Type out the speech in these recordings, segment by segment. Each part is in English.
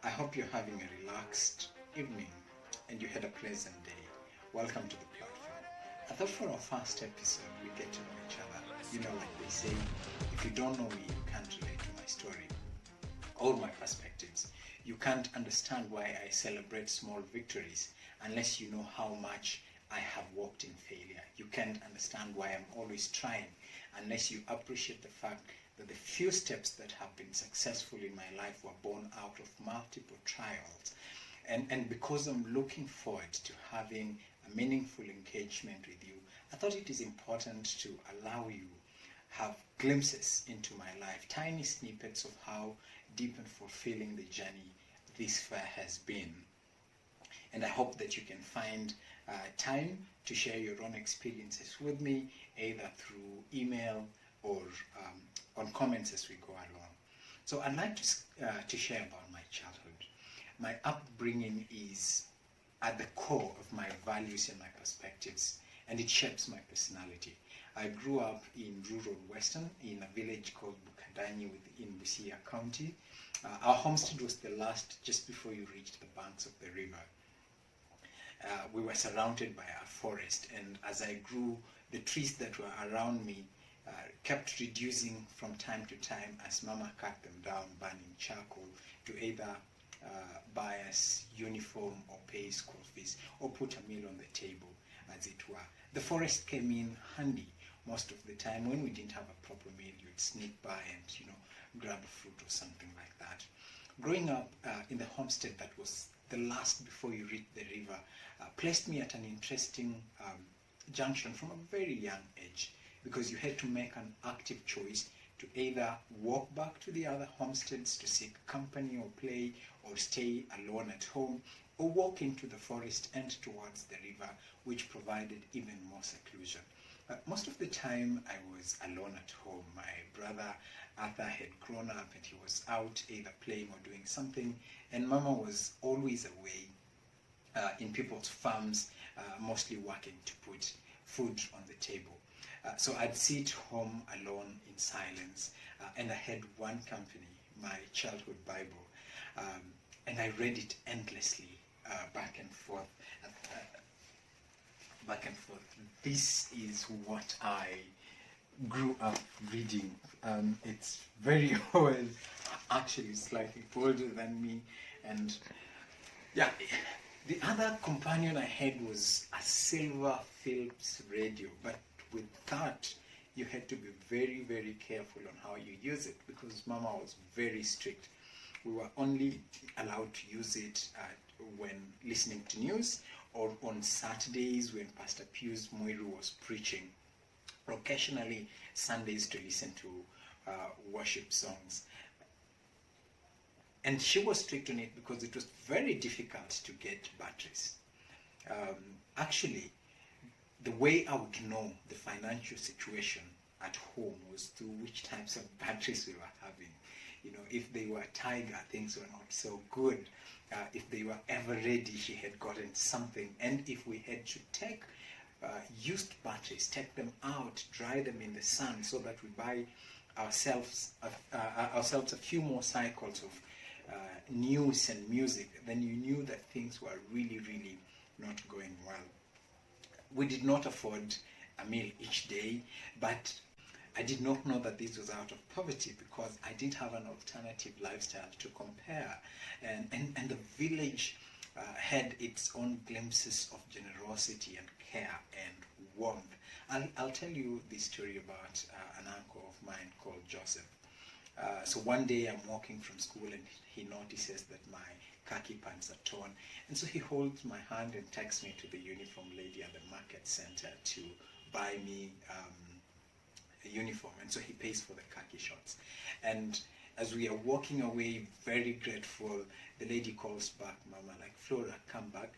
I hope you're having a relaxed evening and you had a pleasant day. Welcome to the platform. I thought for our first episode we get to know each other. You know, like they say, if you don't know me, you can't relate to my story or my perspectives. You can't understand why I celebrate small victories unless you know how much I have walked in failure. You can't understand why I'm always trying unless you appreciate the fact that the few steps that have been successful in my life were born out of multiple trials. And because I'm looking forward to having a meaningful engagement with you, I thought it is important to allow you have glimpses into my life, tiny snippets of how deep and fulfilling the journey this fair has been. And I hope that you can find time to share your own experiences with me, either through email or on comments as we go along. So I'd like to share about my childhood. My upbringing is at the core of my values and my perspectives, and it shapes my personality. I grew up in rural Western, in a village called Bukadanyi in Busia County. Our homestead was the last just before you reached the banks of the river. We were surrounded by a forest, and as I grew, the trees that were around me kept reducing from time to time as Mama cut them down, burning charcoal to either buy us uniform or pay school fees or put a meal on the table, as it were. The forest came in handy most of the time. When we didn't have a proper meal, you'd sneak by and grab a fruit or something like that. Growing up in the homestead that was the last before you reach the river placed me at an interesting junction from a very young age, because you had to make an active choice to either walk back to the other homesteads to seek company or play, or stay alone at home, or walk into the forest and towards the river, which provided even more seclusion. Most of the time I was alone at home. My brother Arthur had grown up and he was out either playing or doing something, and Mama was always away in people's farms, mostly working to put food on the table. So I'd sit home alone in silence, and I had one company, my childhood Bible, and I read it endlessly, back and forth. This is what I grew up reading. It's very old, actually slightly older than me, and yeah. The other companion I had was a silver Philips radio, but with that you had to be very, very careful on how you use it, because Mama was very strict. We were only allowed to use it when listening to news, or on Saturdays when Pastor Pius Moiru was preaching, or occasionally Sundays to listen to worship songs. And she was strict on it because it was very difficult to get batteries. Actually, the way I would know the financial situation at home was through which types of batteries we were having. If they were Tiger, things were not so good. If they were ever ready, she had gotten something. And if we had to take used batteries, take them out, dry them in the sun, so that we buy ourselves a few more cycles of news and music, then you knew that things were really, really not going well. We did not afford a meal each day, but I did not know that this was out of poverty, because I didn't have an alternative lifestyle to compare. And the village had its own glimpses of generosity and care and warmth. I'll tell you this story about an uncle of mine called Joseph. So one day I'm walking from school and he notices that my khaki pants are torn, and so he holds my hand and takes me to the uniform lady at the market center to buy me a uniform, and so he pays for the khaki shorts. And as we are walking away, very grateful, the lady calls back, Mama, like, Flora, come back,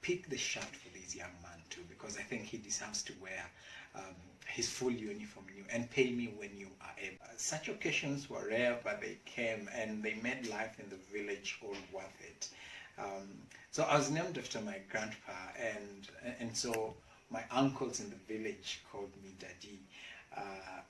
pick the shirt for this young man too, because I think he deserves to wear his full uniform new, and pay me when you are able. Such occasions were rare, but they came, and they made life in the village all worth it. So I was named after my grandpa, and so my uncles in the village called me Daddy.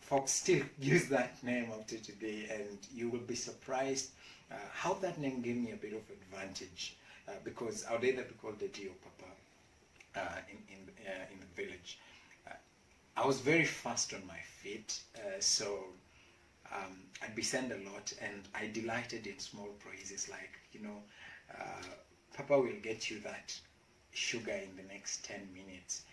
Folks still use that name up to today, and you will be surprised how that name gave me a bit of advantage, because I would either be called Daddy or Papa in the village. I was very fast on my feet, so I'd be sent a lot, and I delighted in small praises like, Papa will get you that sugar in the next 10 minutes.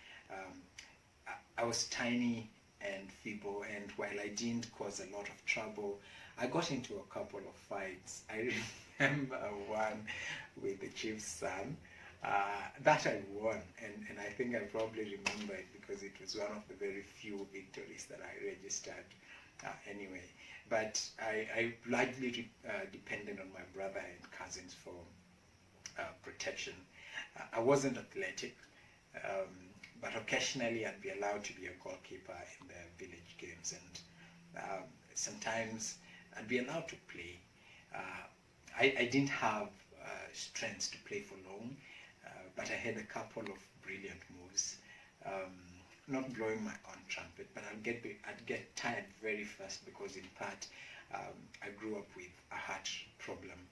I was tiny and feeble, and while I didn't cause a lot of trouble, I got into a couple of fights. I remember one with the chief's son that I won, and I think I probably remember it because it was one of the very few victories that I registered anyway. But I largely depended on my brother and cousins for protection. I wasn't athletic, but occasionally I'd be allowed to be a goalkeeper in the village games, and sometimes I'd be allowed to play. I didn't have strength to play for long, but I had a couple of brilliant moves. Not blowing my own trumpet, but I'd get tired very fast because, in part, I grew up with a heart problem.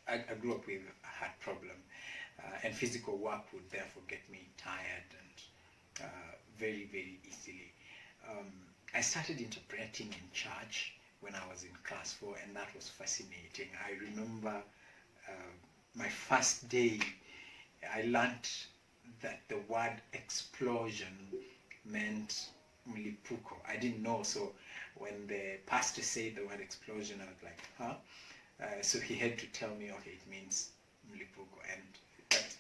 I grew up with a heart problem, and physical work would therefore get me tired and very, very easily. I started interpreting in church when I was in class 4, and that was fascinating. I remember my first day, I learned that the word explosion meant mlipuko. I didn't know, so when the pastor said the word explosion, I was like, huh? So he had to tell me, okay, it means mlipuko, and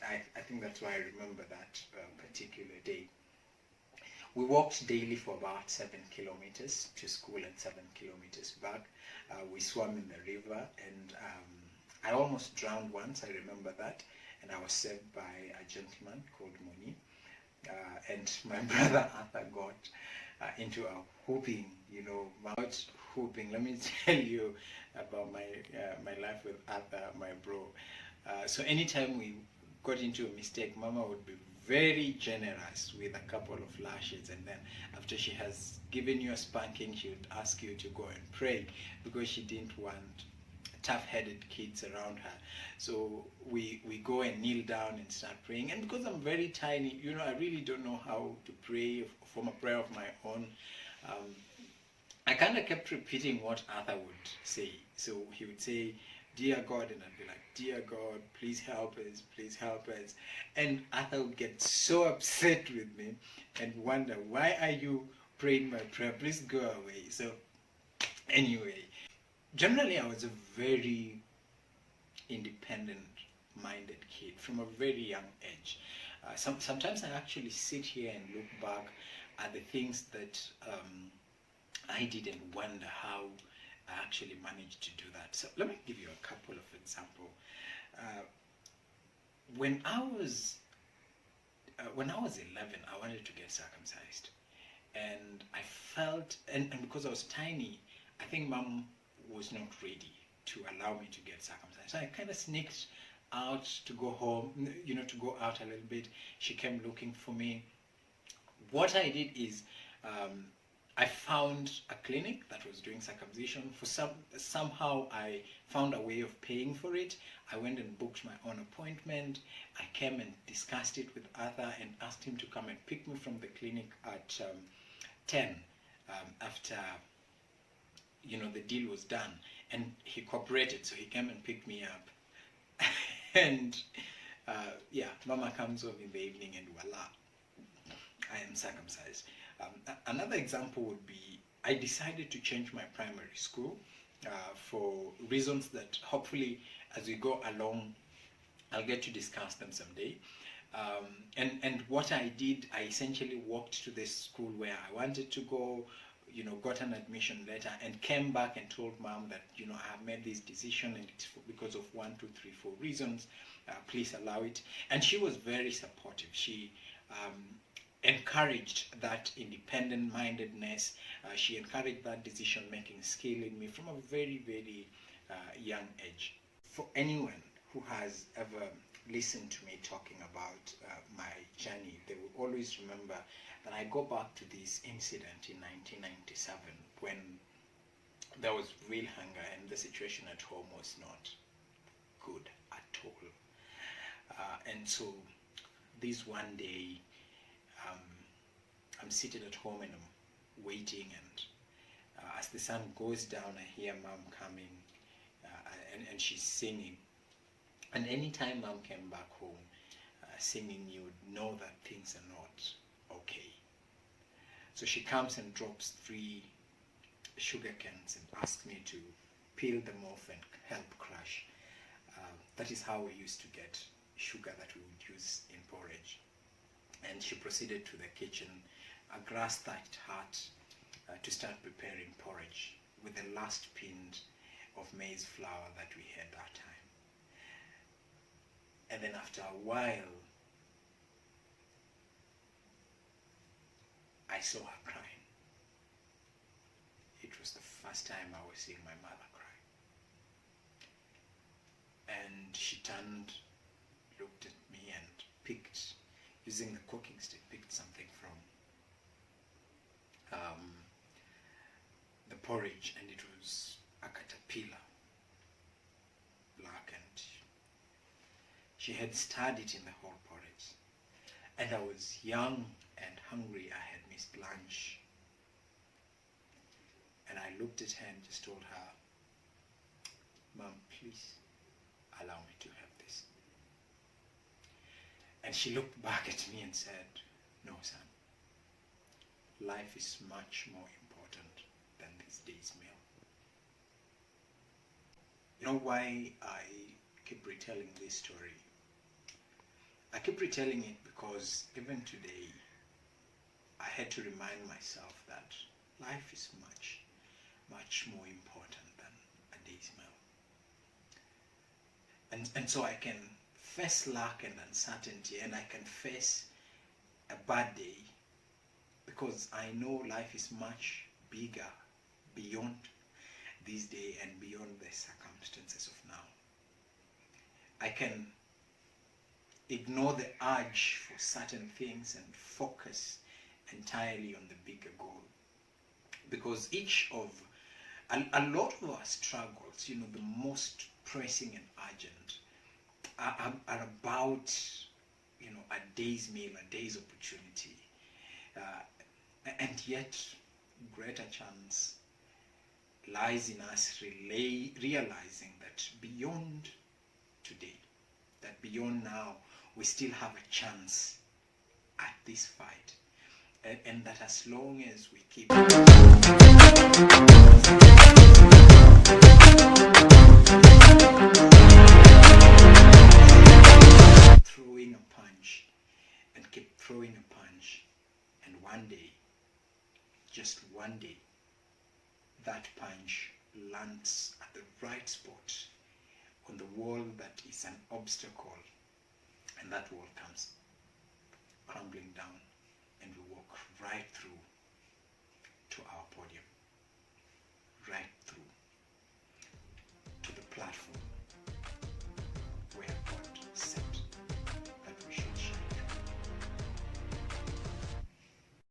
I think that's why I remember that particular day. We walked daily for about 7 kilometers to school and 7 kilometers back. We swam in the river, and I almost drowned once, I remember that, and I was saved by a gentleman called Moni. And my brother Arthur got into a whooping, mouth whooping. Let me tell you about my life with Arthur, my bro. So anytime we got into a mistake, Mama would be very generous with a couple of lashes, and then after she has given you a spanking, she would ask you to go and pray because she didn't want tough-headed kids around her. So we go and kneel down and start praying, and because I'm very tiny, I really don't know how to pray, form a prayer of my own. I kind of kept repeating what Arthur would say. So he would say, "Dear God," and I'd be like, "Dear God, please help us, please help us." And Arthur would get so upset with me and wonder, "Why are you praying my prayer? Please go away." So anyway, generally I was a very independent-minded kid from a very young age. Sometimes I actually sit here and look back at the things that I did and wonder how I actually managed to do that. So let me give you a couple of examples. When I was 11, I wanted to get circumcised, and I felt, and because I was tiny, I think Mom was not ready to allow me to get circumcised. So I kind of sneaked out to go home, to go out a little bit. She came looking for me. What I did is, I found a clinic that was doing circumcision. Somehow I found a way of paying for it. I went and booked my own appointment. I came and discussed it with Arthur and asked him to come and pick me from the clinic at 10 after the deal was done, and he cooperated, so he came and picked me up. And Mama comes home in the evening, and voila, I am circumcised. Another example would be, I decided to change my primary school for reasons that hopefully as we go along I'll get to discuss them someday. And what I did, I essentially walked to the school where I wanted to go, got an admission letter, and came back and told Mom that, I have made this decision, and it's because of 1, 2, 3, 4 reasons. Please allow it. And she was very supportive. She encouraged that independent-mindedness. She encouraged that decision-making skill in me from a very, very young age. For anyone who has ever listen to me talking about my journey, they will always remember that I go back to this incident in 1997 when there was real hunger and the situation at home was not good at all. And so this one day, I'm seated at home and I'm waiting, and as the sun goes down, I hear mom coming, and she's singing. And anytime mom came back home singing, you would know that things are not okay. So she comes and drops 3 sugar cans and asks me to peel them off and help crush. That is how we used to get sugar that we would use in porridge. And she proceeded to the kitchen, a grass-thatched hut, to start preparing porridge with the last pint of maize flour that we had that time. And then after a while, I saw her crying. It was the first time I was seeing my mother cry. And she turned, looked at me, and picked, using the cooking stick, picked something from the porridge, and it was a caterpillar, black, and she had stirred it in the whole porridge. And I was young and hungry. I had missed lunch. And I looked at her and just told her, "Mom, please allow me to have this." And she looked back at me and said, "No, son. Life is much more important than this day's meal." You know why I keep retelling this story? I keep retelling it because even today, I had to remind myself that life is much, much more important than a day's meal. And so I can face lack and uncertainty, and I can face a bad day because I know life is much bigger beyond this day and beyond the circumstances of now. I can ignore the urge for certain things and focus entirely on the bigger goal, because a lot of our struggles, the most pressing and urgent, are about a day's meal, a day's opportunity, and yet greater chance lies in us realizing that beyond today, that beyond now, we still have a chance at this fight, and that as long as we keep throwing a punch and keep throwing a punch, and one day, just one day, that punch lands at the right spot on the wall that is an obstacle, and that wall comes crumbling down, and we walk right through to our podium.